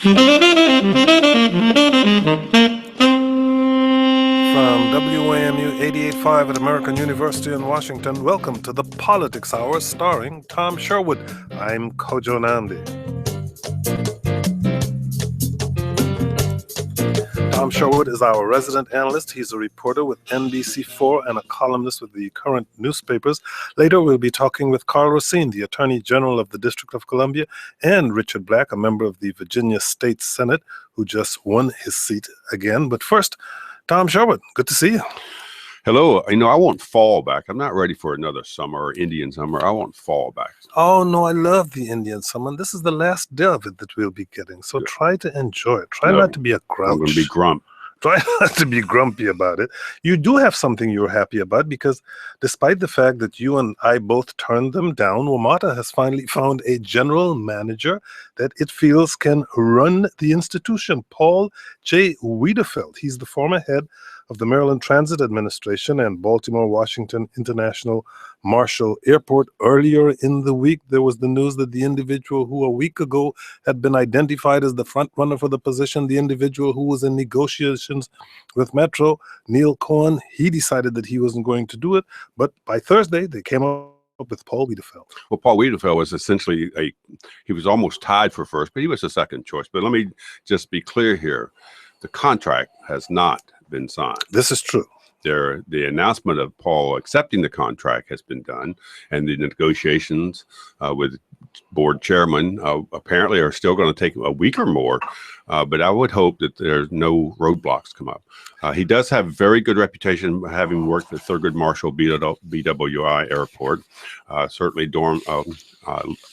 From WAMU 88.5 at American University in Washington, welcome to the Politics Hour starring Tom Sherwood. I'm Kojo Nandi. Tom Sherwood is our resident analyst. He's a reporter with NBC4 and a columnist with the current newspapers. Later, we'll be talking with Karl Racine, the Attorney General of the District of Columbia, and Richard Black, a member of the Virginia State Senate, who just won his seat again. But first, Tom Sherwood, good to see you. Hello. I want fall back. I'm not ready for another summer or Indian summer. I want fall back. Oh, no, I love the Indian summer. This is the last day of it that we'll be getting. So try to enjoy it. Try not to be a grouch. I'm going to be grump. Try not to be grumpy about it. You do have something you're happy about, because despite the fact that you and I both turned them down, WMATA has finally found a general manager that it feels can run the institution, Paul J. Wiedefeld. He's the former head of the Maryland Transit Administration and Baltimore-Washington International Marshall Airport. Earlier in the week, there was the news that the individual who a week ago had been identified as the front runner for the position, the individual who was in negotiations with Metro, Neil Cohen, he decided that he wasn't going to do it. But by Thursday, they came up with Paul Wiedefeld. Well, Paul Wiedefeld was essentially he was almost tied for first, but he was a second choice. But let me just be clear here. The contract has not been signed. This is true. The announcement of Paul accepting the contract has been done, and the negotiations with board chairman apparently are still going to take a week or more. But I would hope that there's no roadblocks come up. He does have very good reputation, having worked at Thurgood Marshall BWI Airport. Certainly,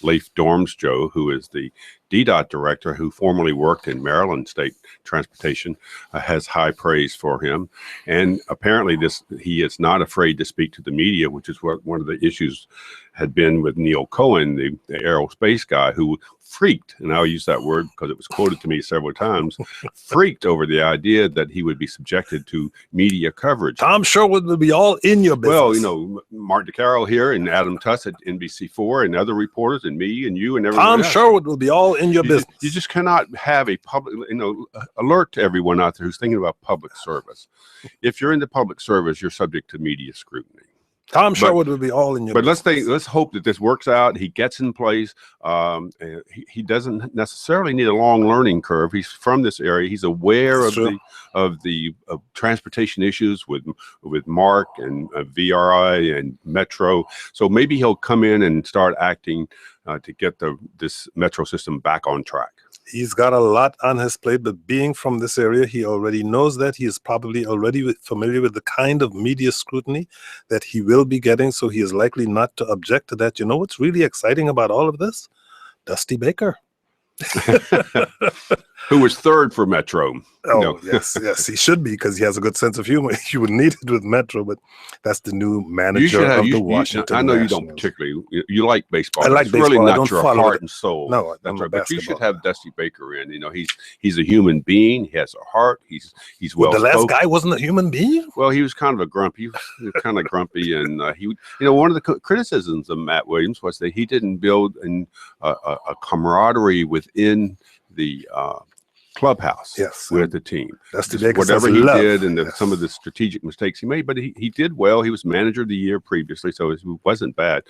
Leif Dormsjo, who is the DDOT director, who formerly worked in Maryland State Transportation, has high praise for him. And apparently he is not afraid to speak to the media, which is what one of the issues had been with Neil Cohen, the aerospace guy, who freaked, and I'll use that word because it was quoted to me several times, freaked over the idea that he would be subjected to media coverage. Tom Sherwood would be all in your business. Well, Mark DeCarroll here and Adam Tuss at NBC4 and other reporters and me and you and everyone else. Sherwood will be all in your business. You just cannot have a public, alert to everyone out there who's thinking about public service. If you're in the public service, you're subject to media scrutiny. Tom Sherwood will be all in your business. But let's hope that this works out. He gets in place. He doesn't necessarily need a long learning curve. He's from this area. He's aware of the transportation issues with Mark and VRI and Metro. So maybe he'll come in and start acting to get this Metro system back on track. He's got a lot on his plate, but being from this area, he already knows that. He is probably already familiar with the kind of media scrutiny that he will be getting, so he is likely not to object to that. You know what's really exciting about all of this? Dusty Baker. Who was third for Metro. Oh, yes, he should be, because he has a good sense of humor. You would need it with Metro, but that's the new manager of the Washington I know Nationals. You don't particularly, you like baseball. I like baseball. Really not I don't your follow heart it. and soul. No, that's right. But But you should have Dusty Baker in. He's a human being. He has a heart. He's well The last spoken. guy wasn't a human being? Well, he was kind of a grumpy. He was kind of grumpy, and one of the criticisms of Matt Williams was that he didn't build a camaraderie within the clubhouse with the team. Whatever he did and some of the strategic mistakes he made, but he did well. He was manager of the year previously, so it wasn't bad.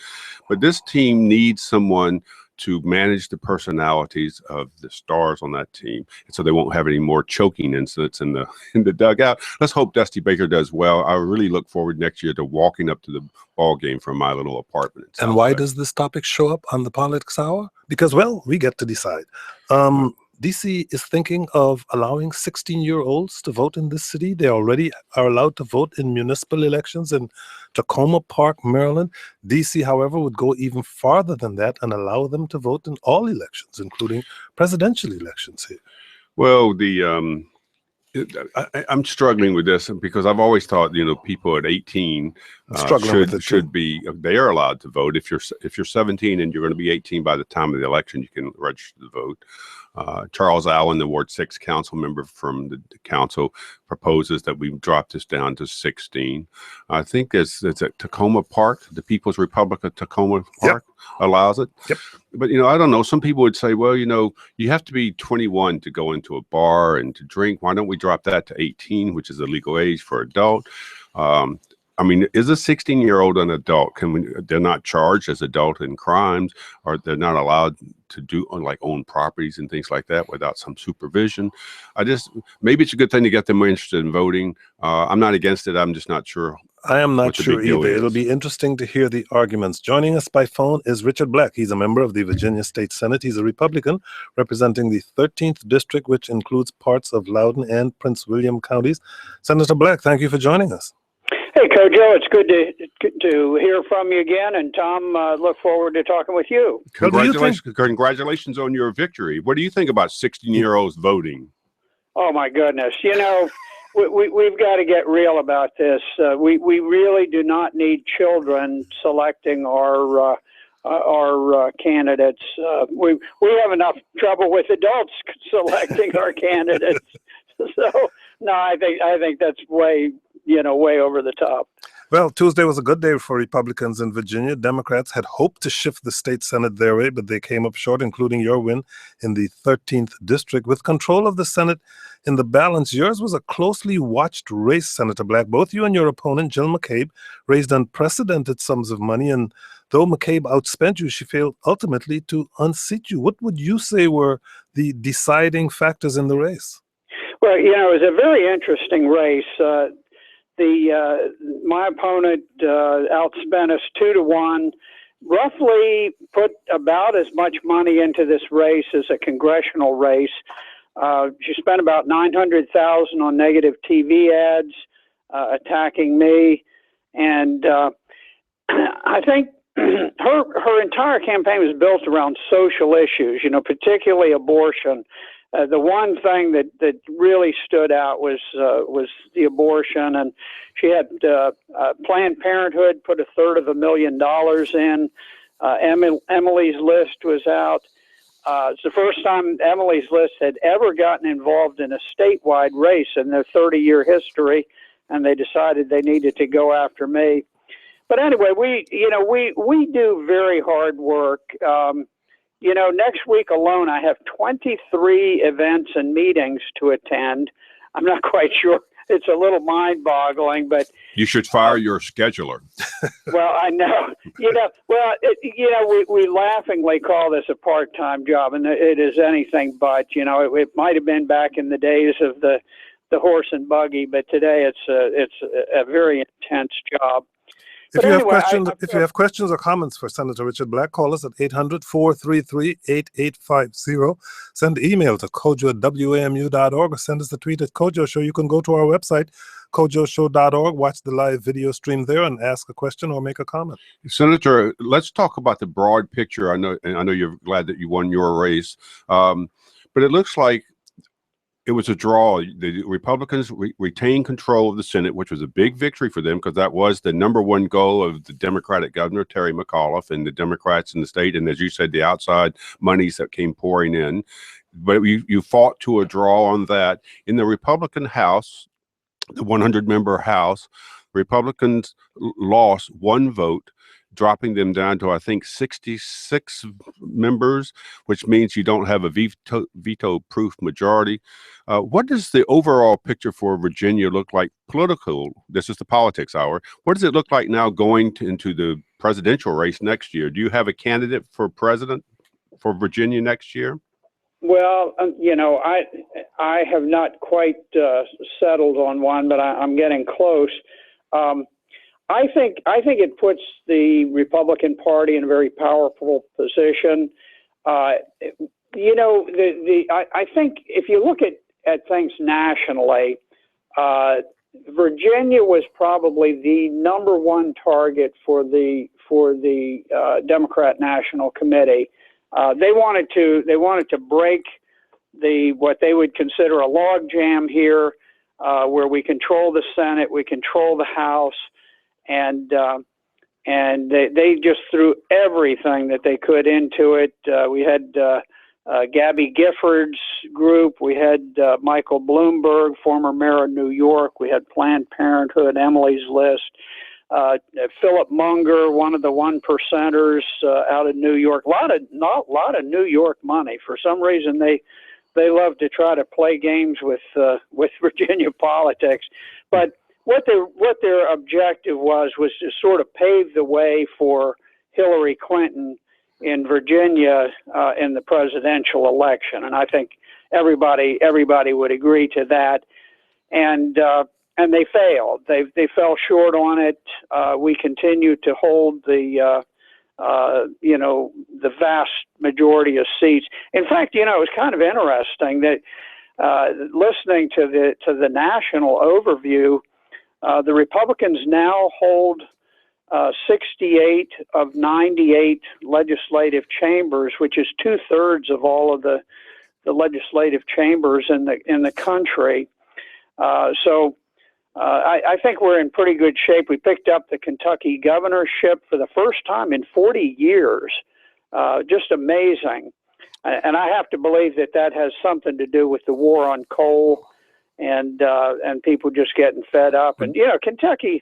But this team needs someone to manage the personalities of the stars on that team, and so they won't have any more choking incidents in the dugout. Let's hope Dusty Baker does well. I really look forward next year to walking up to the ball game from my little apartment. And why does this topic show up on the Politics Hour? Because, well, we get to decide. DC is thinking of allowing 16-year-olds to vote in this city. They already are allowed to vote in municipal elections in Tacoma Park, Maryland. DC, however, would go even farther than that and allow them to vote in all elections, including presidential elections here. Well, I'm struggling with this because I've always thought, people at 18 should be, they are allowed to vote. If you're 17 and you're going to be 18 by the time of the election, you can register to vote. Charles Allen, the Ward 6 council member from the council, proposes that we drop this down to 16. I think it's at Tacoma Park, the People's Republic of Tacoma Park allows it. Yep. But, I don't know. Some people would say, well, you have to be 21 to go into a bar and to drink. Why don't we drop that to 18, which is the legal age for adult? Is a 16-year-old an adult? They're not charged as adult in crimes, or they're not allowed to do own properties and things like that without some supervision. Maybe it's a good thing to get them interested in voting. I'm not against it. I'm just not sure. I am not sure either. It'll be interesting to hear the arguments. Joining us by phone is Richard Black. He's a member of the Virginia State Senate. He's a Republican representing the 13th District, which includes parts of Loudoun and Prince William counties. Senator Black, thank you for joining us. Hey, Kojo, it's good to hear from you again. And Tom, look forward to talking with you. Congratulations on your victory. What do you think about 16-year-olds voting? Oh, my goodness. We've got to get real about this. We really do not need children selecting our candidates. We have enough trouble with adults selecting our candidates. So, no, I think that's way over the top. Well, Tuesday was a good day for Republicans in Virginia. Democrats had hoped to shift the state Senate their way, but they came up short, including your win in the 13th District. With control of the Senate in the balance, yours was a closely watched race, Senator Black. Both you and your opponent, Jill McCabe, raised unprecedented sums of money, and though McCabe outspent you, she failed ultimately to unseat you. What would you say were the deciding factors in the race? Well, it was a very interesting race. My opponent outspent us 2-1, roughly put about as much money into this race as a congressional race. She spent about $900,000 on negative TV ads, attacking me, and I think her entire campaign was built around social issues, particularly abortion. The one thing that really stood out was the abortion, and she had Planned Parenthood put $250,000 in. Emily's List was out. It's the first time Emily's List had ever gotten involved in a statewide race in their 30-year history, and they decided they needed to go after me. But anyway, we do very hard work. Next week alone, I have 23 events and meetings to attend. I'm not quite sure. It's a little mind-boggling, but you should fire your scheduler. Well, I know. We laughingly call this a part-time job, and it is anything but. It might have been back in the days of the horse and buggy, but today it's a very intense job. If you have questions or comments for Senator Richard Black, call us at 800-433-8850. Send email to kojo@wamu.org or send us a tweet at Kojo Show. You can go to our website, kojoshow.org, watch the live video stream there, and ask a question or make a comment. Senator, let's talk about the broad picture. I know you're glad that you won your race, but it looks like it was a draw. The Republicans retained control of the Senate, which was a big victory for them because that was the number one goal of the Democratic governor, Terry McAuliffe, and the Democrats in the state. And as you said, the outside monies that came pouring in. But you fought to a draw on that. In the Republican House, the 100-member House, Republicans lost one vote, dropping them down to, I think, 66 members, which means you don't have a veto-proof majority. What does the overall picture for Virginia look like this is the politics hour. What does it look like now going into the presidential race next year? Do you have a candidate for president for Virginia next year? Well, I have not quite settled on one, but I'm getting close. I think it puts the Republican Party in a very powerful position. I think if you look at things nationally, Virginia was probably the number one target for the Democrat National Committee. They wanted to break what they would consider a logjam here, where we control the Senate, we control the House. And they just threw everything that they could into it. We had Gabby Gifford's group. We had Michael Bloomberg, former mayor of New York. We had Planned Parenthood, Emily's List. Philip Munger, one of the 1%ers out of New York. A lot of New York money. For some reason, they love to try to play games with Virginia politics. But what their objective was to sort of pave the way for Hillary Clinton in Virginia in the presidential election, and I think everybody would agree to that. And they failed. They fell short on it. We continue to hold the vast majority of seats. In fact, it was kind of interesting that listening to the national overview, the Republicans now hold 68 of 98 legislative chambers, which is 2/3 of all of the legislative chambers in the country. So I think we're in pretty good shape. We picked up the Kentucky governorship for the first time in 40 years. Just amazing. And I have to believe that has something to do with the war on coal and people just getting fed up. And, Kentucky,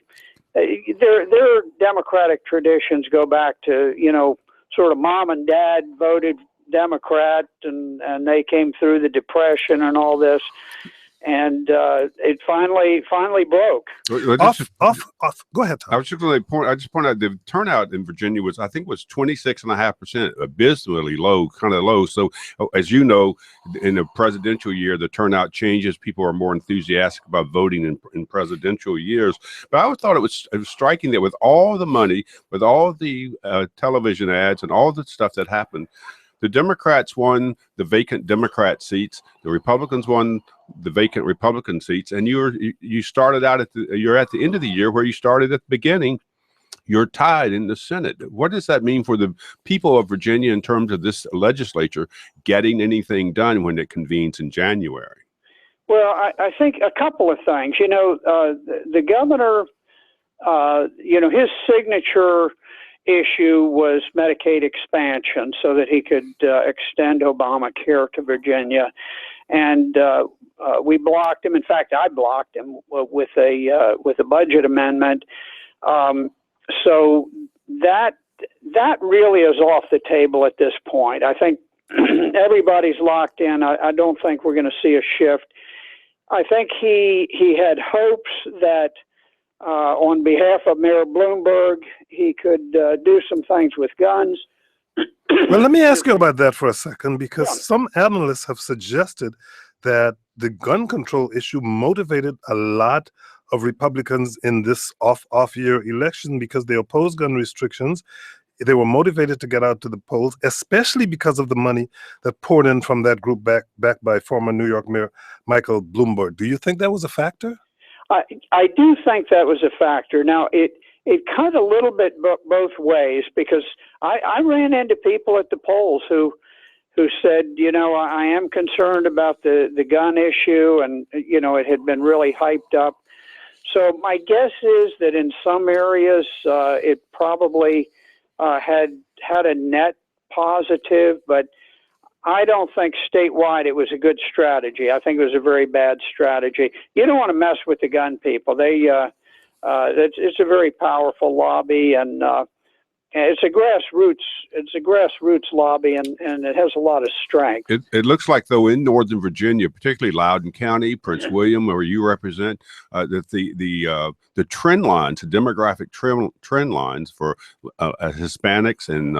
their democratic traditions go back to, sort of mom and dad voted Democrat and they came through the Depression and all this. And it finally broke. Off. Go ahead, Tom. I was just going to point out the turnout in Virginia was 26.5%, abysmally low, kind of low. So as you know, in a presidential year, the turnout changes. People are more enthusiastic about voting in presidential years. But I always thought it was striking that with all the money, with all the television ads and all the stuff that happened, the Democrats won the vacant Democrat seats. The Republicans won the vacant Republican seats. And you started out you're at the end of the year where you started at the beginning. You're tied in the Senate. What does that mean for the people of Virginia in terms of this legislature getting anything done when it convenes in January? Well, I think a couple of things. The governor, his signature issue was Medicaid expansion so that he could extend Obamacare to Virginia. And we blocked him. In fact, I blocked him with a budget amendment. So that really is off the table at this point. I think everybody's locked in. I don't think we're going to see a shift. I think he had hopes that on behalf of Mayor Bloomberg, he could do some things with guns. Well, let me ask you about that for a second, because some analysts have suggested that the gun control issue motivated a lot of Republicans in this off-year election because they oppose gun restrictions. They were motivated to get out to the polls, especially because of the money that poured in from that group backed by former New York Mayor Michael Bloomberg. Do you think that was a factor? I do think that was a factor. Now, it cut a little bit both ways, because I ran into people at the polls who said, I am concerned about the gun issue, and, it had been really hyped up. So my guess is that in some areas it probably had a net positive, but I don't think statewide it was a good strategy. I think it was a very bad strategy. You don't want to mess with the gun people. It's a very powerful lobby, and it's a grassroots lobby, and it has a lot of strength. It looks like, though, in Northern Virginia, particularly Loudoun County, Prince William, where you represent, that the trend lines, the demographic trend lines for Hispanics and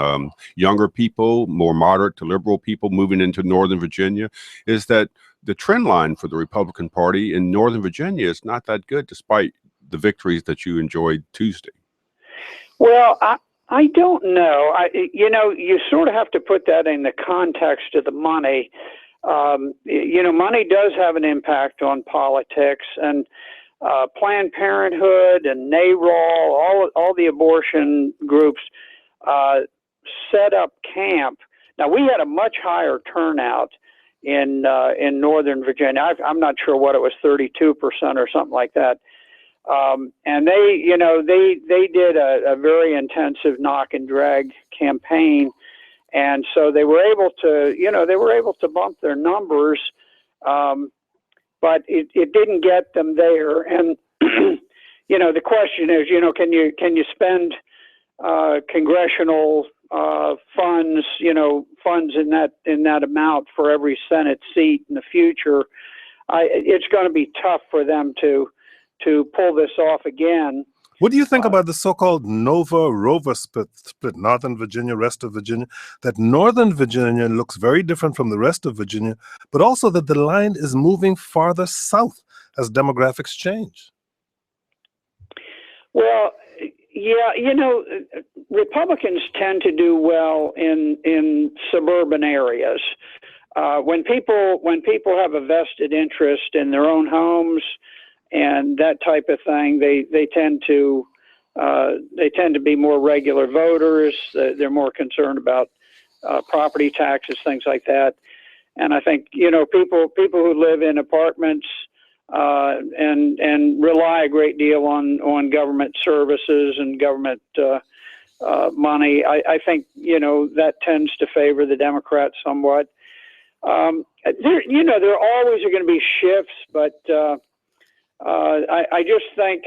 younger people, more moderate to liberal people moving into Northern Virginia, is that the trend line for the Republican Party in Northern Virginia is not that good, despite the victories that you enjoyed Tuesday. Well, I don't know. You sort of have to put that in the context of the money. Money does have an impact on politics, and Planned Parenthood and NARAL, all the abortion groups set up camp. Now, we had a much higher turnout in Northern Virginia. I'm not sure what it was, 32% or something like that. And they did a very intensive knock and drag campaign, and so they were able to bump their numbers, but it didn't get them there. And the question is, can you spend congressional funds, funds in that amount for every Senate seat in the future? It's going to be tough for them to pull this off again. What do you think about the so-called Nova-Rover split, Northern Virginia, rest of Virginia? That Northern Virginia looks very different from the rest of Virginia, but also that the line is moving farther south as demographics change. Well, yeah, Republicans tend to do well in suburban areas. When people have a vested interest in their own homes and that type of thing, they tend to be more regular voters. They're more concerned about property taxes, things like that. And I think people who live in apartments and rely a great deal on government services and government money, I think that tends to favor the Democrats somewhat. There always are going to be shifts, but I just think,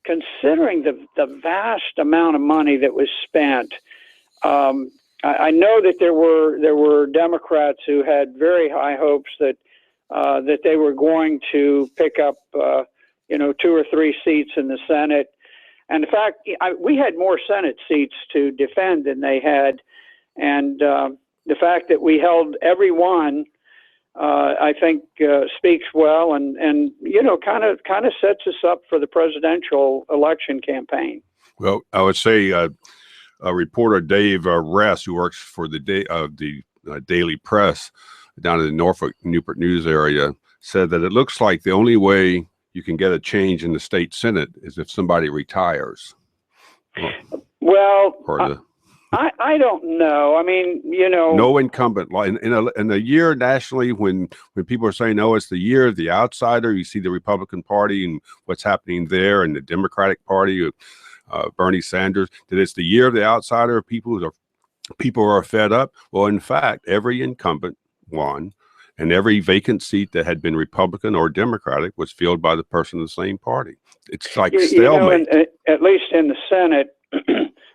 considering the vast amount of money that was spent, I know that there were Democrats who had very high hopes that they were going to pick up 2 or 3 seats in the Senate. And in fact, we had more Senate seats to defend than they had, and the fact that we held every one, I think, speaks well, and kind of sets us up for the presidential election campaign. Well, I would say reporter Dave Ress, who works for the Daily Press down in the Norfolk Newport News area, said that it looks like the only way you can get a change in the state Senate is if somebody retires. Well, I don't know. I mean, no incumbent in a year nationally when people are saying, no, it's the year of the outsider. You see the Republican Party and what's happening there, and the Democratic Party, Bernie Sanders. That it's the year of the outsider. People are fed up. Well, in fact, every incumbent won, and every vacant seat that had been Republican or Democratic was filled by the person of the same party. It's like stalemate. At least in the Senate.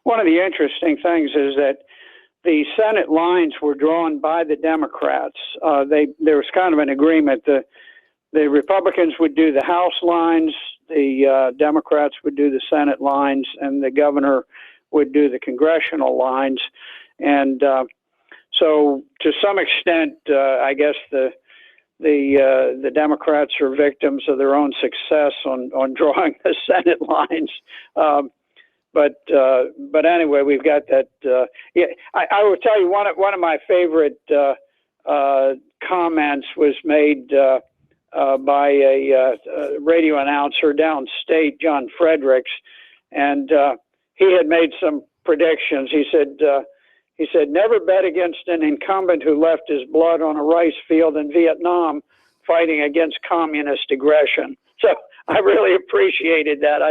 One of the interesting things is that the Senate lines were drawn by the Democrats. There was kind of an agreement. The Republicans would do the House lines, the Democrats would do the Senate lines, and the governor would do the congressional lines. And so, to some extent, I guess the Democrats are victims of their own success on drawing the Senate lines. But anyway, we've got that. I will tell you one of my favorite comments was made by a radio announcer downstate, John Fredericks, and he had made some predictions. He said, never bet against an incumbent who left his blood on a rice field in Vietnam fighting against communist aggression. So I really appreciated that.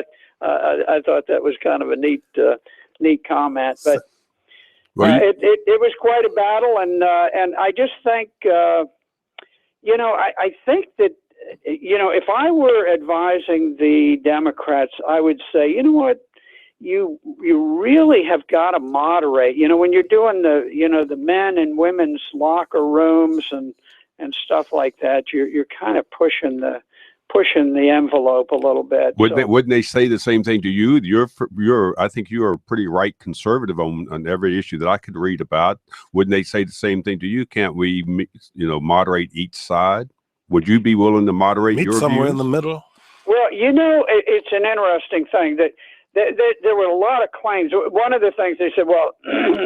I thought that was kind of a neat comment, but it was quite a battle, and I just think I think that if I were advising the Democrats, I would say, you know what, you really have got to moderate. When you're doing the men and women's locker rooms and stuff like that, you're kind of pushing the envelope a little bit. Wouldn't they say the same thing to you? I think you're a pretty right conservative on every issue that I could read about. Wouldn't they say the same thing to you? Can't we, moderate each side? Would you be willing to moderate your somewhere views? in the middle? Well, it's an interesting thing that there were a lot of claims. One of the things they said, well,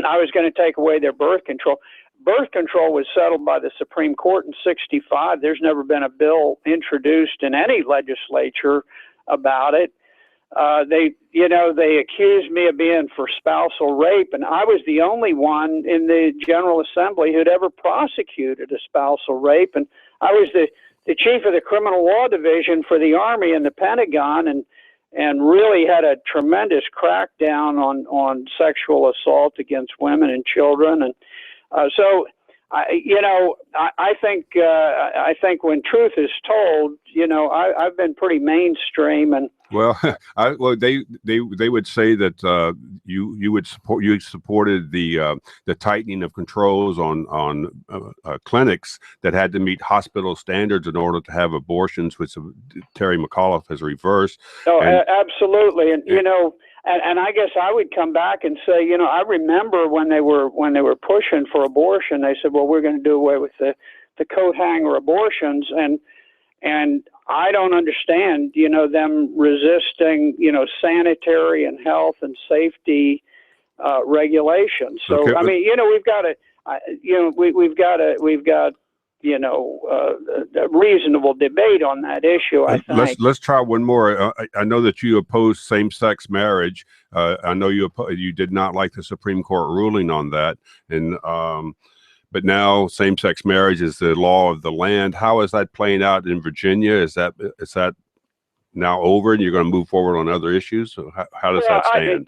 I was going to take away their birth control. Birth control was settled by the Supreme Court in '65. There's never been a bill introduced in any legislature about it. They accused me of being for spousal rape, and I was the only one in the General Assembly who'd ever prosecuted a spousal rape. And I was the chief of the criminal law division for the Army and the Pentagon, and really had a tremendous crackdown on sexual assault against women and children. And I think when truth is told, I've been pretty mainstream, and well, they would say that you supported the tightening of controls on clinics that had to meet hospital standards in order to have abortions, which Terry McAuliffe has reversed. Oh, absolutely, and And I guess I would come back and say, I remember when they were pushing for abortion, they said, well, we're going to do away with the coat hanger abortions, and I don't understand, them resisting, sanitary and health and safety regulations. So Okay. I mean, we've got a reasonable debate on that issue, I think. Let's try one more. I know that you oppose same-sex marriage. I know you did not like the Supreme Court ruling on that, and but now same-sex marriage is the law of the land. How is that playing out in Virginia? Is that now over, and you're going to move forward on other issues? So how does that stand?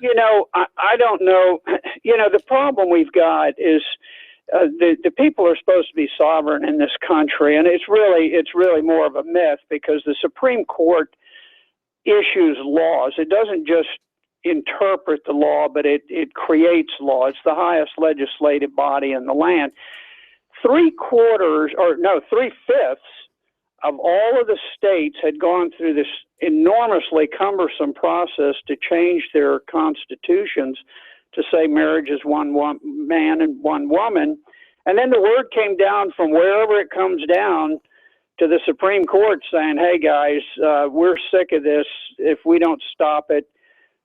I don't know. The problem we've got is the people are supposed to be sovereign in this country, and it's really more of a myth, because the Supreme Court issues laws. It doesn't just interpret the law, but it creates law. It's the highest legislative body in the land. 3/5 of all of the states had gone through this enormously cumbersome process to change their constitutions to say marriage is one man and one woman. And then the word came down from wherever it comes down to the Supreme Court saying, hey, guys, we're sick of this. If we don't stop it,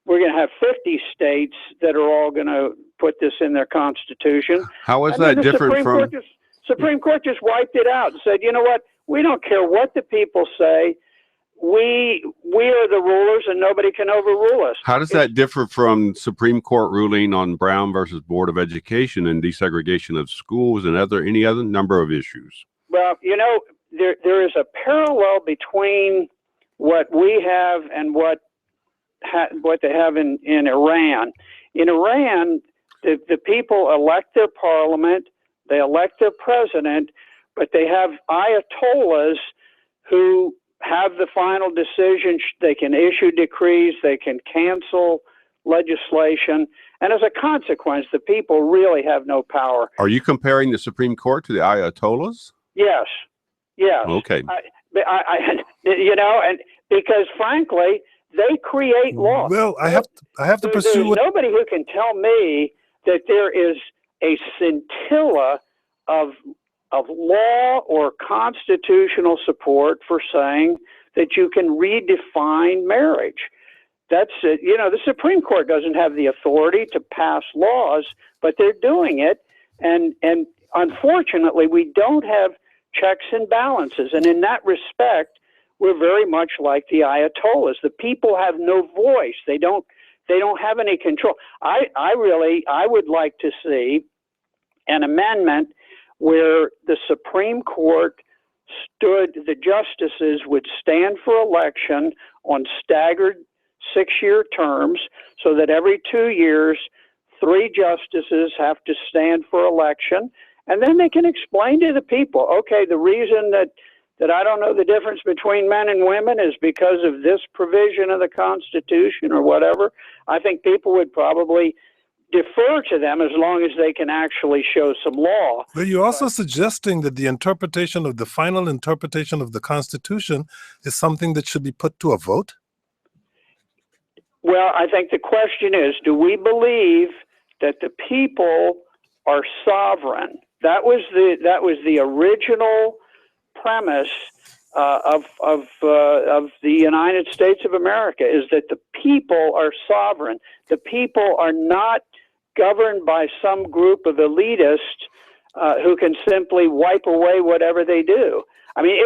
we're going to have 50 states that are all going to put this in their constitution. How is that different from... Supreme Court just wiped it out and said, you know what? We don't care what the people say. We are the rulers, and nobody can overrule us. How does that differ from Supreme Court ruling on Brown versus Board of Education and desegregation of schools and any other number of issues? Well, there is a parallel between what we have and what they have in Iran. In Iran, the people elect their parliament, they elect their president, but they have ayatollahs who have the final decision. They can issue decrees, they can cancel legislation, and as a consequence, the people really have no power. Are you comparing the Supreme Court to the ayatollahs? Yes. Okay. And because frankly, they create law. Well, I have to pursue. There's nobody who can tell me that there is a scintilla of law or constitutional support for saying that you can redefine marriage. That's it. The Supreme Court doesn't have the authority to pass laws, but they're doing it. And unfortunately, we don't have checks and balances. And in that respect, we're very much like the ayatollahs. The people have no voice. They don't have any control. I would like to see an amendment where the Supreme Court the justices would stand for election on staggered 6-year terms, so that every 2 years, 3 justices have to stand for election, and then they can explain to the people, okay, the reason that I don't know the difference between men and women is because of this provision of the Constitution or whatever. I think people would probably defer to them as long as they can actually show some law. But you're also suggesting that the final interpretation of the Constitution is something that should be put to a vote? Well, I think the question is, do we believe that the people are sovereign? That was the original premise of the United States of America, is that the people are sovereign. The people are not governed by some group of elitists who can simply wipe away whatever they do. I mean,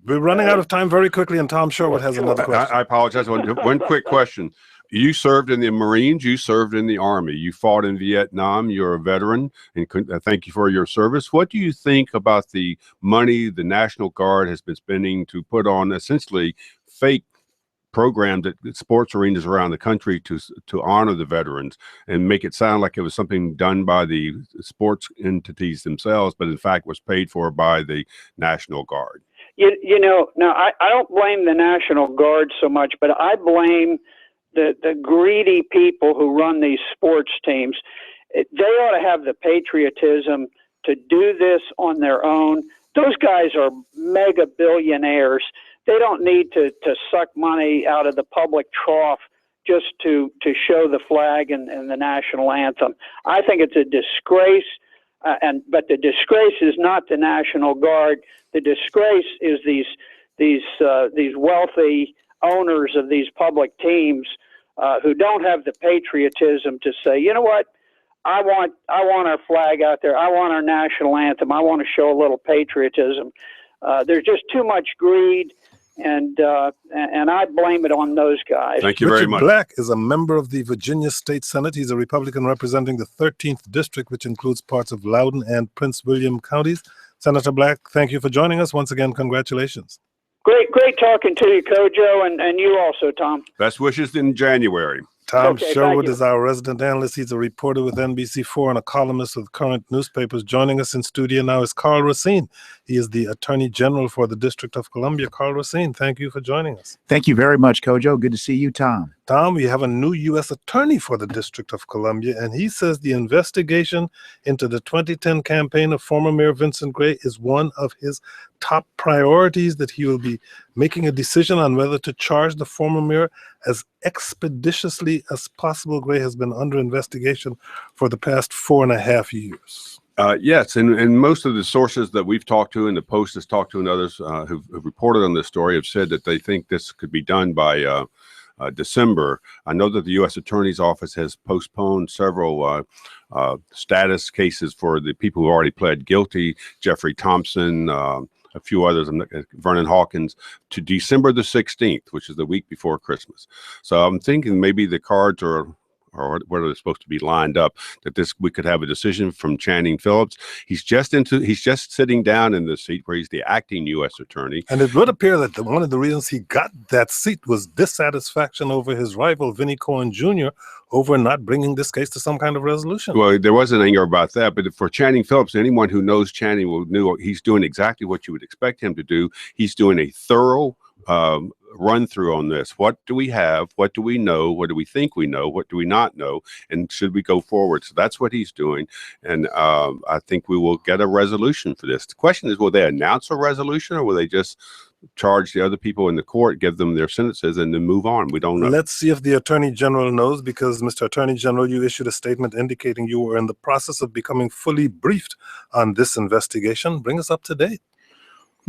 We're running out of time very quickly, and Tom Sherwood has another question. I apologize. One quick question. You served in the Marines. You served in the Army. You fought in Vietnam. You're a veteran, and thank you for your service. What do you think about the money the National Guard has been spending to put on essentially fake programs at sports arenas around the country to honor the veterans and make it sound like it was something done by the sports entities themselves, but in fact was paid for by the National Guard. You know, now I don't blame the National Guard so much, but I blame the greedy people who run these sports teams. They ought to have the patriotism to do this on their own. Those guys are mega billionaires. They don't need to suck money out of the public trough just to show the flag and the national anthem. I think it's a disgrace. But the disgrace is not the National Guard. The disgrace is these wealthy owners of these public teams who don't have the patriotism to say, you know what, I want our flag out there. I want our national anthem. I want to show a little patriotism. There's just too much greed, and I blame it on those guys. Thank you Richard very much. Black is a member of the Virginia State Senate. He's a Republican representing the 13th District, which includes parts of Loudoun and Prince William counties. Senator Black, thank you for joining us. Once again, congratulations. Great talking to you, Kojo, and you also, Tom. Best wishes in January. Tom Okay, Sherwood thank you. is our resident analyst. He's a reporter with NBC4 and a columnist with current newspapers. Joining us in studio now is Carl Racine. He is the Attorney General for the District of Columbia. Carl Racine, thank you for joining us. Thank you very much, Kojo. Good to see you, Tom. Tom, we have a new U.S. Attorney for the District of Columbia, and he says the investigation into the 2010 campaign of former Mayor Vincent Gray is one of his top priorities, that he will be making a decision on whether to charge the former mayor as expeditiously as possible. Gray has been under investigation for the past 4.5 years. Yes, and most of the sources that we've talked to and the Post has talked to and others who've reported on this story have said that they think this could be done by December. I know that the U.S. Attorney's Office has postponed several status cases for the people who already pled guilty, Jeffrey Thompson, a few others, Vernon Hawkins, to December the 16th, which is the week before Christmas. So I'm thinking maybe the cards are, or what are they supposed to be lined up, that we could have a decision from Channing Phillips. He's just sitting down in the seat where he's the acting U.S. attorney. And it would appear that one of the reasons he got that seat was dissatisfaction over his rival, Vinnie Cohen Jr., over not bringing this case to some kind of resolution. Well, there was an anger about that, but for Channing Phillips, anyone who knows Channing will know he's doing exactly what you would expect him to do. He's doing a thorough run through on this. What do we have? What do we know? What do we think we know? What do we not know? And should we go forward? So that's what he's doing. And I think we will get a resolution for this. The question is, will they announce a resolution, or will they just charge the other people in the court, give them their sentences, and then move on? We don't know. Let's see if the Attorney General knows, because, Mr. Attorney General, you issued a statement indicating you were in the process of becoming fully briefed on this investigation. Bring us up to date.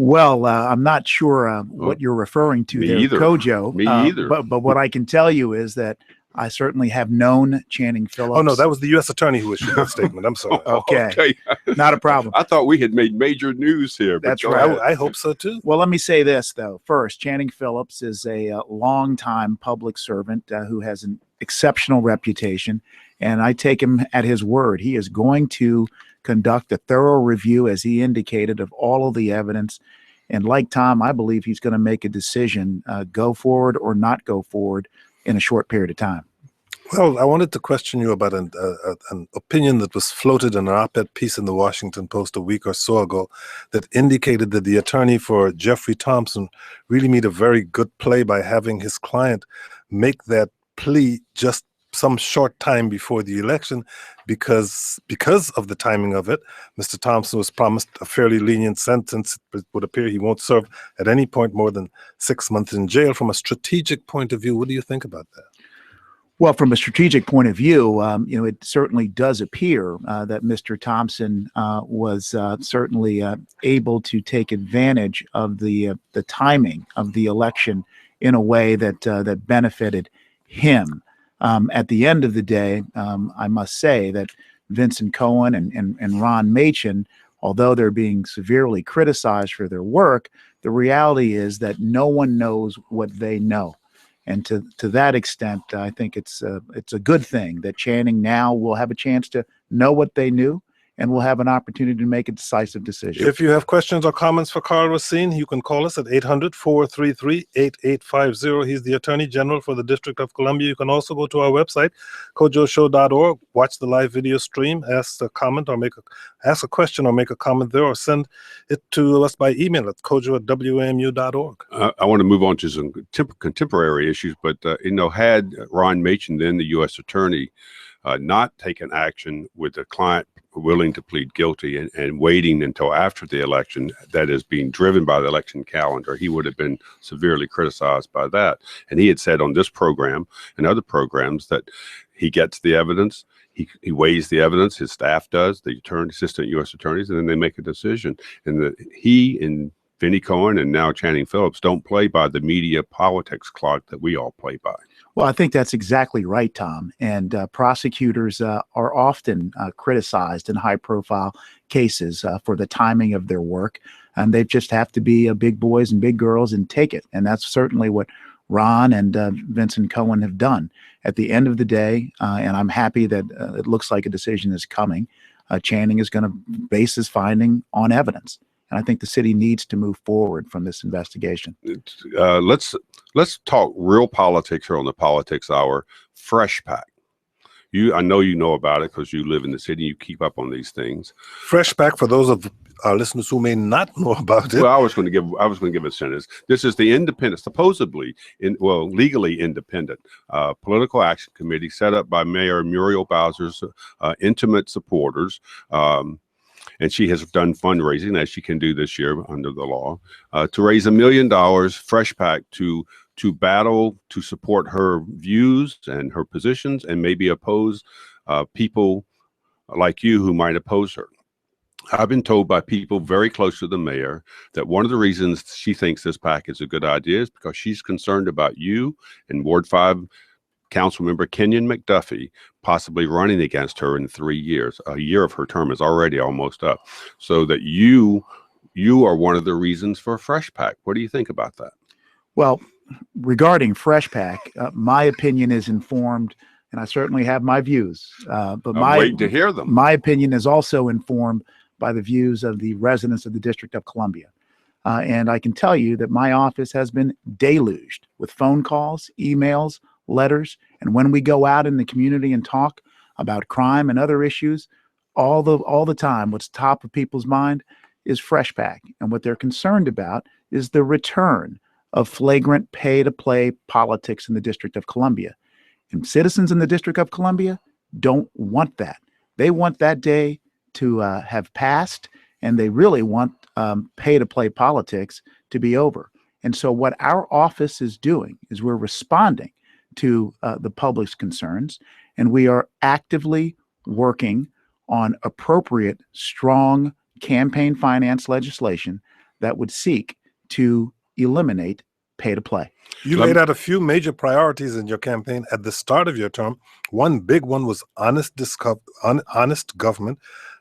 Well, I'm not sure what you're referring to Me there, either. Kojo. Me either. But what I can tell you is that I certainly have known Channing Phillips. Oh, no, that was the U.S. Attorney who issued that statement. I'm sorry. Okay. Not a problem. I thought we had made major news here. But That's go right. ahead. I hope so, too. Well, let me say this, though. First, Channing Phillips is a longtime public servant who has an exceptional reputation, and I take him at his word. He is going to conduct a thorough review, as he indicated, of all of the evidence. And like Tom, I believe he's going to make a decision, go forward or not go forward in a short period of time. Well, I wanted to question you about an opinion that was floated in an op-ed piece in the Washington Post a week or so ago that indicated that the attorney for Jeffrey Thompson really made a very good play by having his client make that plea just some short time before the election, because of the timing of it. Mr. Thompson was promised a fairly lenient sentence. It would appear he won't serve at any point more than 6 months in jail. From a strategic point of view, what do you think about that? Well, from a strategic point of view, it certainly does appear that Mr. Thompson was certainly able to take advantage of the timing of the election in a way that benefited him. At the end of the day, I must say that Vincent Cohen and Ron Machen, although they're being severely criticized for their work, the reality is that no one knows what they know. And to that extent, I think it's a good thing that Channing now will have a chance to know what they knew and we'll have an opportunity to make a decisive decision. If you have questions or comments for Carl Racine, you can call us at 800-433-8850. He's the Attorney General for the District of Columbia. You can also go to our website, kojoshow.org, watch the live video stream, ask a comment or ask a question or make a comment there, or send it to us by email at kojo@wamu.org. I want to move on to some contemporary issues, but had Ron Machen, then the U.S. Attorney, not taken action with the client willing to plead guilty and waiting until after the election, that is being driven by the election calendar, he would have been severely criticized by that. And he had said on this program and other programs that he gets the evidence, he weighs the evidence, his staff does, the assistant U.S. attorneys, and then they make a decision. And that he and Vinnie Cohen and now Channing Phillips don't play by the media politics clock that we all play by. Well, I think that's exactly right, Tom. And prosecutors are often criticized in high-profile cases for the timing of their work, and they just have to be big boys and big girls and take it. And that's certainly what Ron and Vincent Cohen have done. At the end of the day, and I'm happy that it looks like a decision is coming, Channing is going to base his finding on evidence. And I think the city needs to move forward from this investigation. Let's talk real politics here on the Politics Hour. Fresh Pack. I know you know about it because you live in the city. You keep up on these things. Fresh Pack, for those of our listeners who may not know about it. Well, I was going to give a sentence. This is the independent, supposedly, legally independent political action committee set up by Mayor Muriel Bowser's intimate supporters. And she has done fundraising, as she can do this year under the law, to raise $1 million, Fresh Pack, to battle, to support her views and her positions, and maybe oppose people like you who might oppose her. I've been told by people very close to the mayor that one of the reasons she thinks this PAC is a good idea is because she's concerned about you and Ward 5 Councilmember Kenyon McDuffie possibly running against her in 3 years. A year of her term is already almost up. So that you are one of the reasons for Fresh Pack. What do you think about that? Well, regarding Fresh Pack, my opinion is informed, and I certainly have my views. But I'm waiting to hear them. My opinion is also informed by the views of the residents of the District of Columbia. And I can tell you that my office has been deluged with phone calls, emails, letters, and when we go out in the community and talk about crime and other issues, all the time, what's top of people's mind is Fresh Pack. And what they're concerned about is the return of flagrant pay-to-play politics in the District of Columbia. And citizens in the District of Columbia don't want that. They want that day to have passed, and they really want pay-to-play politics to be over. And so what our office is doing is we're responding to the public's concerns, and we are actively working on appropriate, strong campaign finance legislation that would seek to eliminate pay-to-play. You laid out a few major priorities in your campaign at the start of your term. One big one was honest government.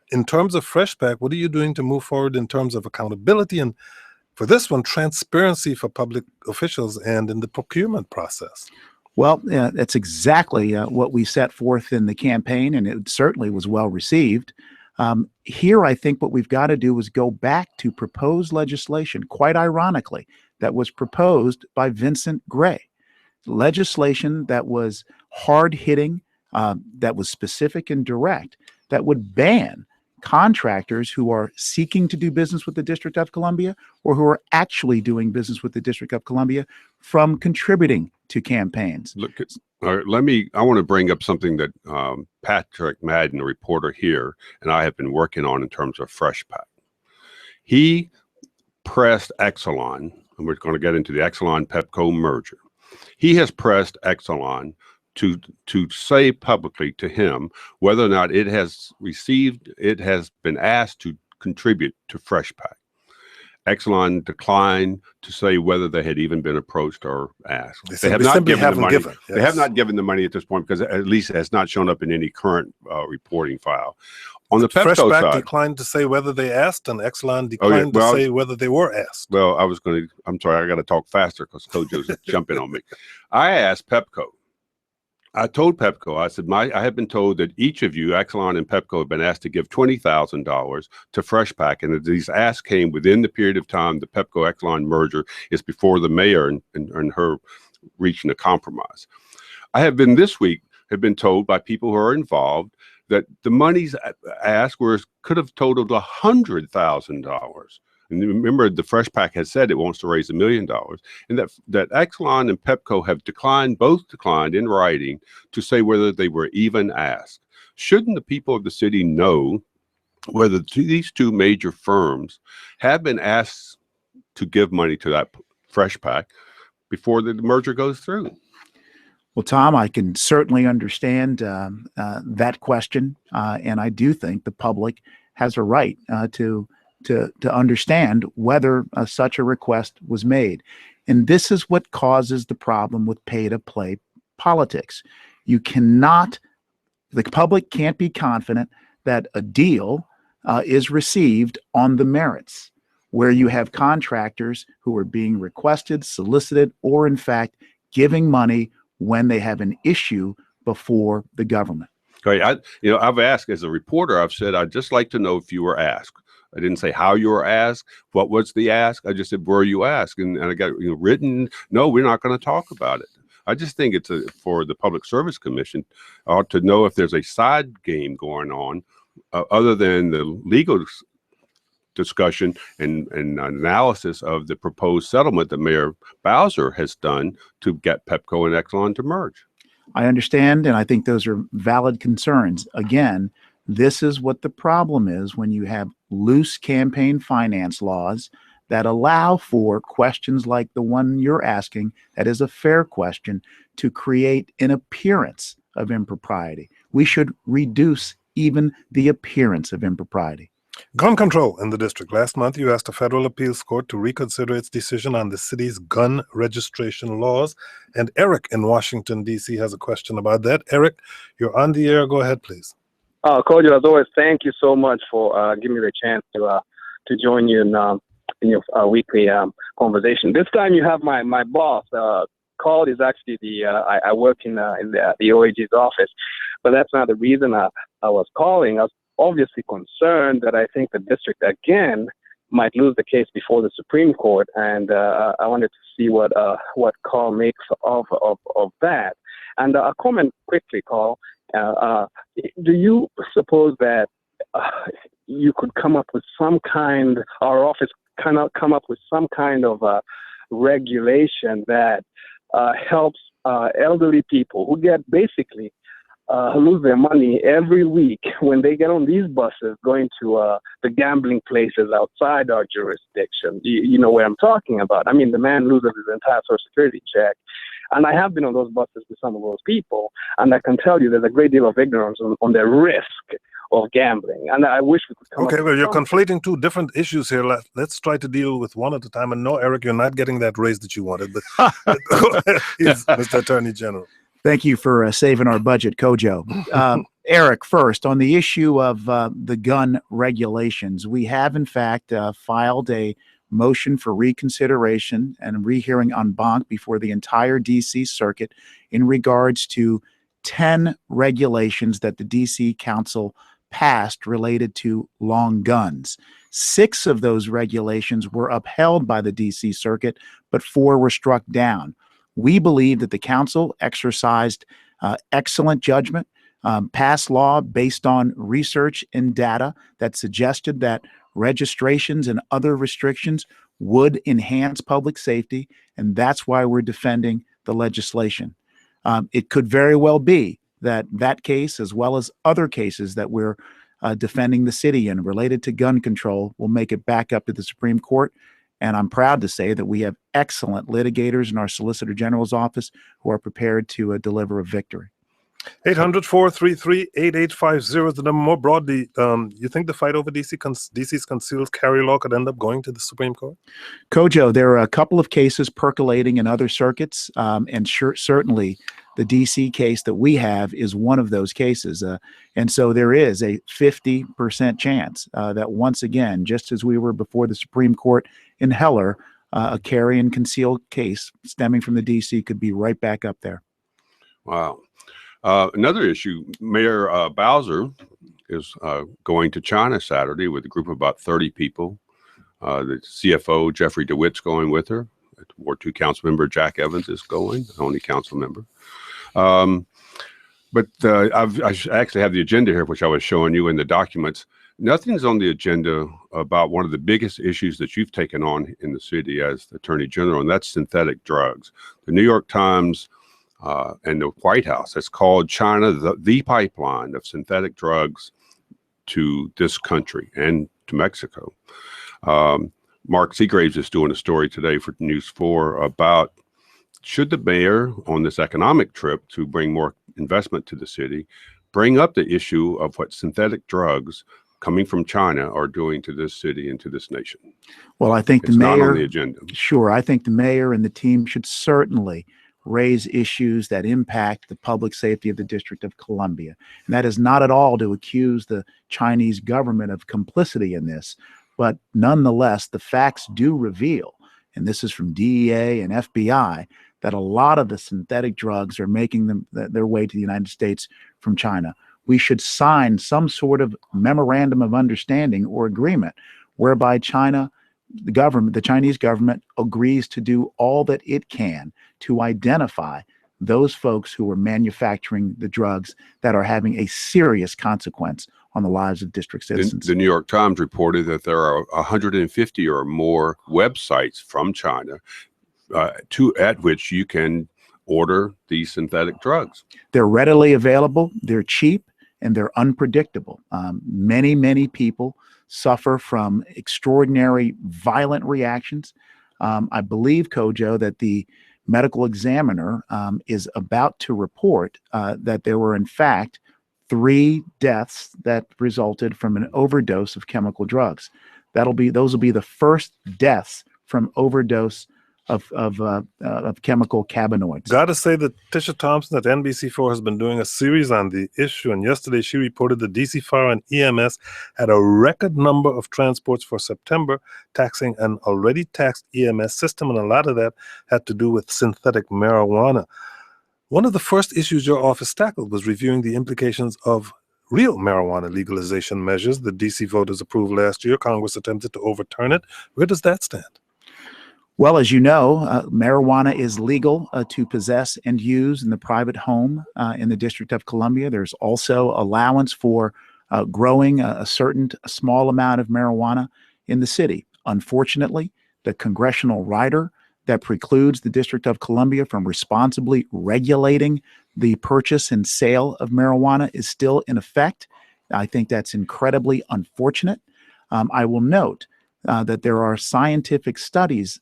In terms of Fresh Pack, what are you doing to move forward in terms of accountability and, for this one, transparency for public officials and in the procurement process? Well, that's exactly what we set forth in the campaign, and it certainly was well received. Here, I think what we've got to do is go back to proposed legislation, quite ironically, that was proposed by Vincent Gray. Legislation that was hard-hitting, that was specific and direct, that would ban contractors who are seeking to do business with the District of Columbia or who are actually doing business with the District of Columbia from contributing to campaigns. Look, all right, I want to bring up something that Patrick Madden, a reporter here, and I have been working on in terms of Fresh Pack. He pressed Exelon, and we're going to get into the Exelon-Pepco merger. He has pressed Exelon to say publicly to him whether or not it has been asked to contribute to Fresh Pack. Exelon declined to say whether they had even been approached or asked. They have not given the money. Yes. They have not given the money at this point because at least it has not shown up in any current reporting file. On the Fresh Pepco Pack side, declined to say whether they asked, and Exelon declined to say whether they were asked. Well, I'm sorry, I got to talk faster because Kojo's jumping on me. I asked Pepco. I told Pepco, I said, I have been told that each of you, Exelon and Pepco, have been asked to give $20,000 to FreshPack, and that these asks came within the period of time the Pepco Exelon merger is before the mayor and her reaching a compromise. I have been this week have been told by people who are involved that the monies asked could have totaled $100,000. And remember, the FreshPack has said it wants to raise $1 million, and that Exelon and Pepco have both declined in writing to say whether they were even asked. Shouldn't the people of the city know whether these two major firms have been asked to give money to that FreshPack before the merger goes through? Well, Tom, I can certainly understand that question, and I do think the public has a right to understand whether such a request was made. And this is what causes the problem with pay-to-play politics. The public can't be confident that a deal is received on the merits, where you have contractors who are being requested, solicited, or in fact giving money when they have an issue before the government. Okay, I've asked as a reporter, I've said, I'd just like to know if you were asked. I didn't say how you were asked, what was the ask. I just said, were you asked? And I got written, no, we're not going to talk about it. I just think it's for the Public Service Commission to know if there's a side game going on other than the legal discussion and analysis of the proposed settlement that Mayor Bowser has done to get Pepco and Exelon to merge. I understand, and I think those are valid concerns. Again, this is what the problem is when you have loose campaign finance laws that allow for questions like the one you're asking, that is a fair question, to create an appearance of impropriety. We should reduce even the appearance of impropriety. Gun control in the district. Last month, you asked a federal appeals court to reconsider its decision on the city's gun registration laws. And Eric in Washington, D.C. has a question about that. Eric, you're on the air. Go ahead, please. Kojo, as always, thank you so much for giving me the chance to join you in your weekly conversation. This time you have my boss. Called is actually I work in the OAG's office, but that's not the reason I was calling. I was obviously concerned that I think the district again might lose the case before the Supreme Court, and I wanted to see what Carl makes of that. And a comment quickly, Carl. Do you suppose that you could come up with some kind, our office cannot come up with some kind of regulation that helps elderly people who get basically lose their money every week when they get on these buses going to the gambling places outside our jurisdiction? You know what I'm talking about. I mean, the man loses his entire Social Security check. And I have been on those buses with some of those people, and I can tell you there's a great deal of ignorance on the risk of gambling. And I wish we could come Okay, well, you're conflating two different issues here. Let's try to deal with one at a time. And no, Eric, you're not getting that raise that you wanted. But Mr. Attorney General. Thank you for saving our budget, Kojo. Eric, first, on the issue of the gun regulations, we have, in fact, filed a motion for reconsideration and rehearing en banc before the entire D.C. Circuit in regards to 10 regulations that the D.C. Council passed related to long guns. 6 of those regulations were upheld by the D.C. Circuit, but 4 were struck down. We believe that the council exercised excellent judgment, passed law based on research and data that suggested that registrations and other restrictions would enhance public safety, and that's why we're defending the legislation. It could very well be that case, as well as other cases that we're defending the city in related to gun control, will make it back up to the Supreme Court. And I'm proud to say that we have excellent litigators in our Solicitor General's office who are prepared to deliver a victory. 800-433-8850 is the number. More broadly, you think the fight over DC's concealed carry law could end up going to the Supreme Court? Kojo, there are a couple of cases percolating in other circuits, and certainly the DC case that we have is one of those cases. And so there is a 50% chance that once again, just as we were before the Supreme Court in Heller, a carry and conceal case stemming from the DC could be right back up there. Wow. Another issue, Mayor Bowser is going to China Saturday with a group of about 30 people. The CFO, Jeffrey DeWitt's going with her. Ward 2 council member Jack Evans is going, the only council member. But I actually have the agenda here, which I was showing you in the documents. Nothing's on the agenda about one of the biggest issues that you've taken on in the city as Attorney General, and that's synthetic drugs. The New York Times and the White House has called China the pipeline of synthetic drugs to this country and to Mexico. Mark Seagraves is doing a story today for News 4 about should the mayor on this economic trip to bring more investment to the city bring up the issue of what synthetic drugs coming from China are doing to this city and to this nation. Well, I think It's the not mayor, on the agenda. sure, I think the mayor and the team should certainly raise issues that impact the public safety of the District of Columbia. And that is not at all to accuse the Chinese government of complicity in this, but nonetheless, the facts do reveal, and this is from DEA and FBI, that a lot of the synthetic drugs are making their way to the United States from China. We should sign some sort of memorandum of understanding or agreement whereby the Chinese government agrees to do all that it can to identify those folks who are manufacturing the drugs that are having a serious consequence on the lives of district citizens. The New York Times reported that there are 150 or more websites from China at which you can order these synthetic drugs. They're readily available, they're cheap, and they're unpredictable. Many people suffer from extraordinary violent reactions. I believe, Kojo, that the medical examiner is about to report that there were in fact 3 deaths that resulted from an overdose of chemical drugs. Those will be the first deaths from overdose of chemical cannabinoids. Got to say that Tisha Thompson at NBC4 has been doing a series on the issue, and yesterday she reported that DC Fire and EMS had a record number of transports for September, taxing an already taxed EMS system, and a lot of that had to do with synthetic marijuana. One of the first issues your office tackled was reviewing the implications of real marijuana legalization measures the DC voters approved last year. Congress attempted to overturn it. Where does that stand? Well, as you know, marijuana is legal to possess and use in the private home in the District of Columbia. There's also allowance for growing a small amount of marijuana in the city. Unfortunately, the congressional rider that precludes the District of Columbia from responsibly regulating the purchase and sale of marijuana is still in effect. I think that's incredibly unfortunate. I will note that there are scientific studies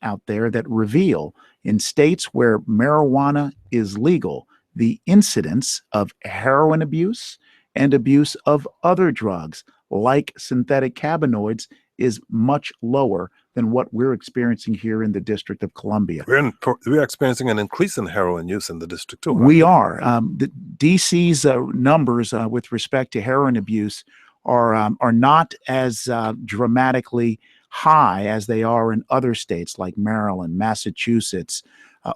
out there that reveal in states where marijuana is legal, the incidence of heroin abuse and abuse of other drugs like synthetic cannabinoids is much lower than what we're experiencing here in the District of Columbia. We're experiencing an increase in heroin use in the district too. We are. The DC's numbers with respect to heroin abuse are not as dramatically high as they are in other states like Maryland, Massachusetts,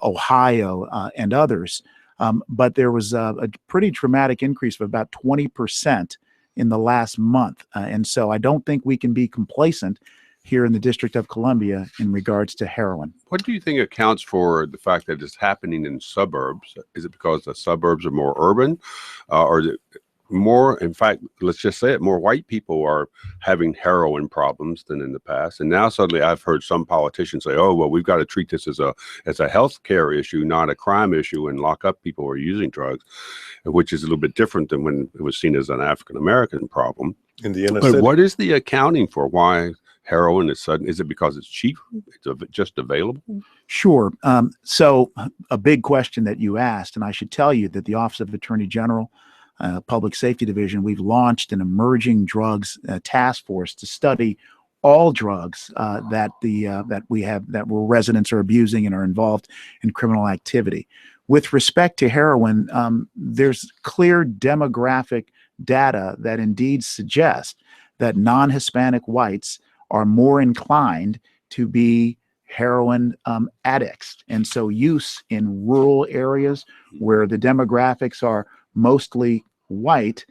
Ohio, and others. But there was a pretty dramatic increase of about 20% in the last month. And so I don't think we can be complacent here in the District of Columbia in regards to heroin. What do you think accounts for the fact that it's happening in suburbs? Is it because the suburbs are more urban, or is it more, in fact, let's just say it, more white people are having heroin problems than in the past? And now suddenly I've heard some politicians say, oh, well, we've got to treat this as a health care issue, not a crime issue, and lock up people who are using drugs, which is a little bit different than when it was seen as an African-American problem. In the inner But city. what is the accounting for why heroin is sudden? Is it because it's cheap? It's just available? Sure. So a big question that you asked, and I should tell you that the Office of Attorney General, Public Safety Division, we've launched an emerging drugs task force to study all drugs that where residents are abusing and are involved in criminal activity. With respect to heroin, there's clear demographic data that indeed suggests that non-Hispanic whites are more inclined to be heroin addicts. And so use in rural areas where the demographics are mostly white,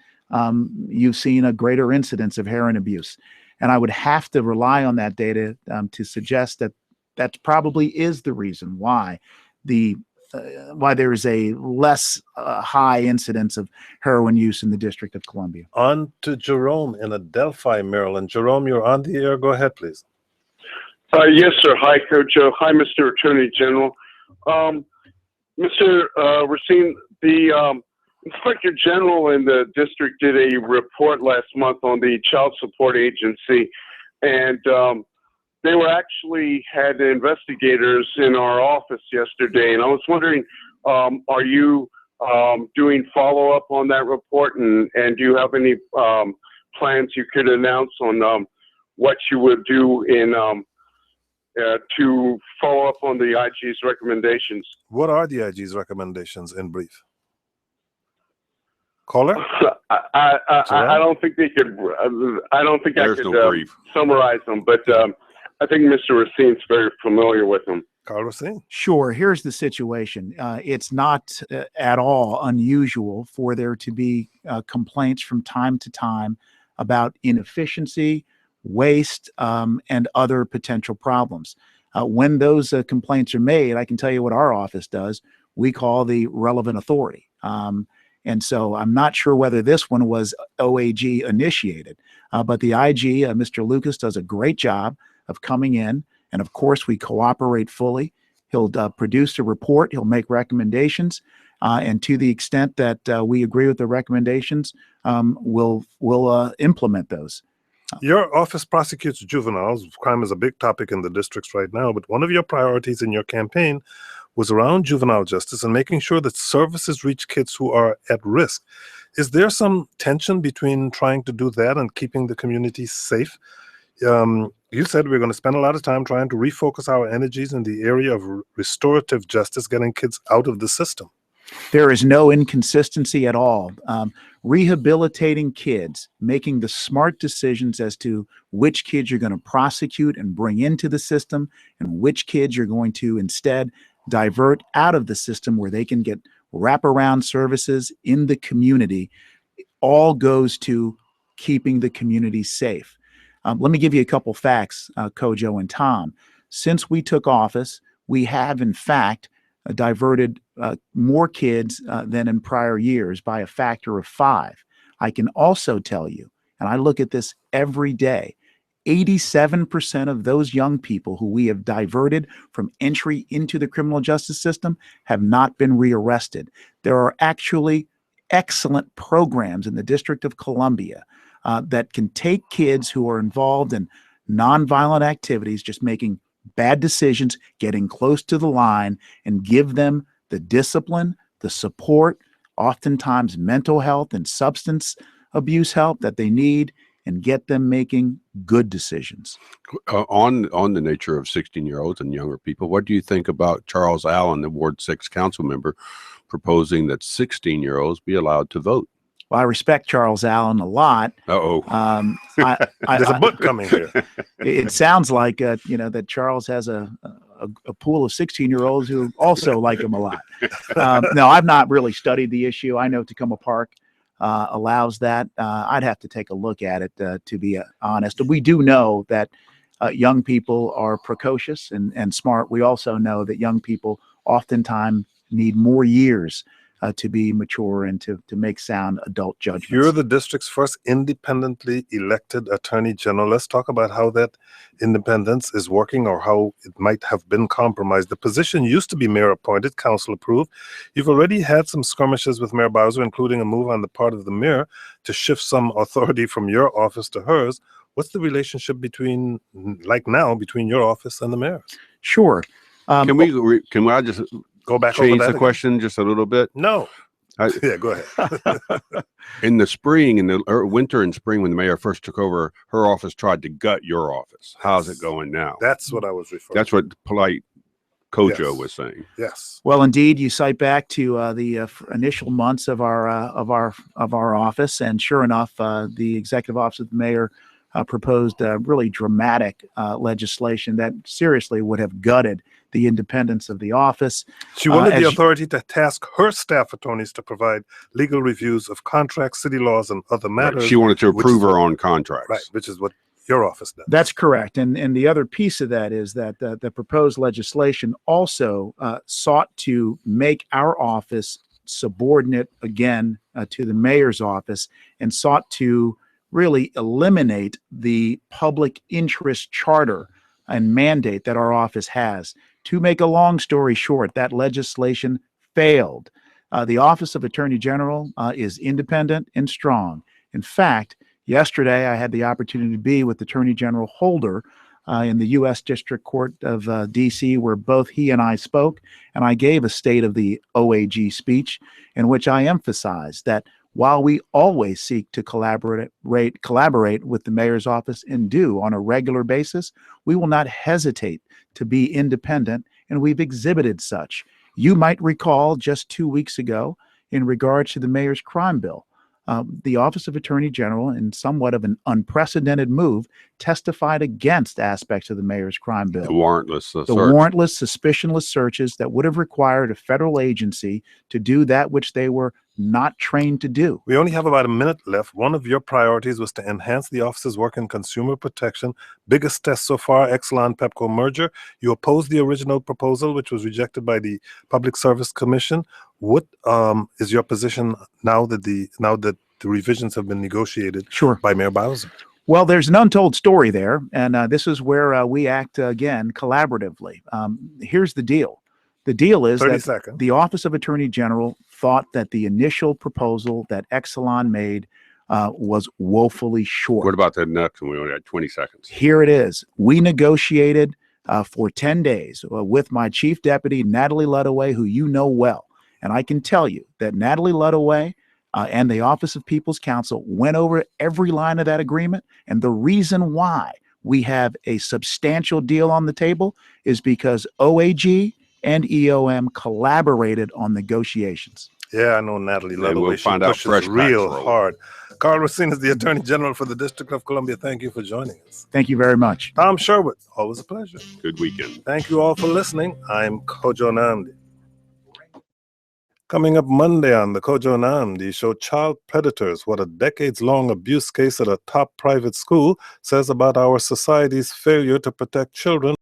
you've seen a greater incidence of heroin abuse. And I would have to rely on that data to suggest that that probably is the reason why why there is a less high incidence of heroin use in the District of Columbia. On to Jerome in Adelphi, Maryland. Jerome, you're on the air. Go ahead, please. Yes, sir. Hi, Coach. Hi, Mr. Attorney General. Mr. Racine, the Inspector General in the district did a report last month on the Child Support Agency, and they were actually had investigators in our office yesterday, and I was wondering, are you doing follow-up on that report, and do you have any plans you could announce on what you would do in to follow up on the IG's recommendations? What are the IG's recommendations in brief? Caller? I don't think they could. I don't think There's I could no brief. summarize them, but I think Mr. Racine's very familiar with them. Carl Racine. Sure. Here's the situation. It's not at all unusual for there to be complaints from time to time about inefficiency, waste, and other potential problems. When those complaints are made, I can tell you what our office does. We call the relevant authority. And so I'm not sure whether this one was OAG initiated, but the IG, Mr. Lucas, does a great job of coming in. And of course, we cooperate fully. He'll produce a report. He'll make recommendations. And to the extent that we agree with the recommendations, we'll implement those. Your office prosecutes juveniles. Crime is a big topic in the districts right now, but one of your priorities in your campaign was around juvenile justice and making sure that services reach kids who are at risk. Is there some tension between trying to do that and keeping the community safe? You said we're going to spend a lot of time trying to refocus our energies in the area of restorative justice, getting kids out of the system. There is no inconsistency at all. Rehabilitating kids, making the smart decisions as to which kids you're going to prosecute and bring into the system and which kids you're going to instead divert out of the system where they can get wraparound services in the community, all goes to keeping the community safe. Let me give you a couple facts, Kojo and Tom. Since we took office, we have in fact diverted more kids than in prior years by a factor of 5. I can also tell you, and I look at this every day, 87% of those young people who we have diverted from entry into the criminal justice system have not been rearrested. There are actually excellent programs in the District of Columbia that can take kids who are involved in nonviolent activities, just making bad decisions, getting close to the line, and give them the discipline, the support, oftentimes mental health and substance abuse help that they need, and get them making good decisions. On the nature of 16-year-olds and younger people, what do you think about Charles Allen, the Ward 6 council member, proposing that 16-year-olds be allowed to vote? Well, I respect Charles Allen a lot. Uh-oh. There's a book coming here. It sounds like that Charles has a pool of 16-year-olds who also like him a lot. No, I've not really studied the issue. I know Tacoma Park allows that. I'd have to take a look at it to be honest. We do know that young people are precocious and smart. We also know that young people oftentimes need more years to be mature and to make sound adult judgments. You're the district's first independently elected attorney general. Let's talk about how that independence is working or how it might have been compromised. The position used to be mayor appointed, council approved. You've already had some skirmishes with Mayor Bowser, including a move on the part of the mayor to shift some authority from your office to hers. What's the relationship between your office and the mayor's? Sure. Can I just Go back change over that the again. question just a little bit? No. Yeah, go ahead. In the spring, winter and spring, when the mayor first took over, her office tried to gut your office. How's it going now? That's what I was referring That's what polite Kojo Yes. was saying. Yes. Well, indeed, you cite back to the initial months of our office, and sure enough, the executive office of the mayor proposed really dramatic legislation that seriously would have gutted the independence of the office. She wanted the as- authority to task her staff attorneys to provide legal reviews of contracts, city laws, and other matters. She wanted to which approve is her what- own contracts. Right, which is what your office does. That's correct. And the other piece of that is that the proposed legislation also sought to make our office subordinate again to the mayor's office, and sought to really eliminate the public interest charter and mandate that our office has. To make a long story short, that legislation failed. The Office of Attorney General is independent and strong. In fact, yesterday I had the opportunity to be with Attorney General Holder in the U.S. District Court of D.C., where both he and I spoke, and I gave a State of the OAG speech in which I emphasized that while we always seek to collaborate with the mayor's office and do on a regular basis, we will not hesitate to be independent, and we've exhibited such. You might recall just 2 weeks ago, in regards to the mayor's crime bill, the Office of Attorney General, in somewhat of an unprecedented move, testified against aspects of the mayor's crime bill. The warrantless The search. warrantless, suspicionless searches that would have required a federal agency to do that which they were not trained to do. We only have about a minute left. One of your priorities was to enhance the office's work in consumer protection. Biggest test so far, Exelon-Pepco merger. You opposed the original proposal, which was rejected by the Public Service Commission. What is your position now that the revisions have been negotiated Sure. by Mayor Bowser? Well, there's an untold story there, and this is where we act again collaboratively. Here's the deal. The deal is 30 that seconds. the Office of Attorney General thought that the initial proposal that Exelon made was woefully short. What about the next one? We only got 20 seconds. Here it is. We negotiated for 10 days with my chief deputy, Natalie Ludaway, who you know well. And I can tell you that Natalie Ludaway and the Office of People's Counsel went over every line of that agreement. And the reason why we have a substantial deal on the table is because OAG and EOM collaborated on negotiations. Yeah, I know Natalie And Ludaway. we'll She find out pushes fresh real facts roll. hard. Carl Racine is the Attorney General for the District of Columbia. Thank you for joining us. Thank you very much. Tom Sherwood, always a pleasure. Good weekend. Thank you all for listening. I'm Kojo Namdi. Coming up Monday on the Kojo Namdi Show, child predators, what a decades-long abuse case at a top private school says about our society's failure to protect children.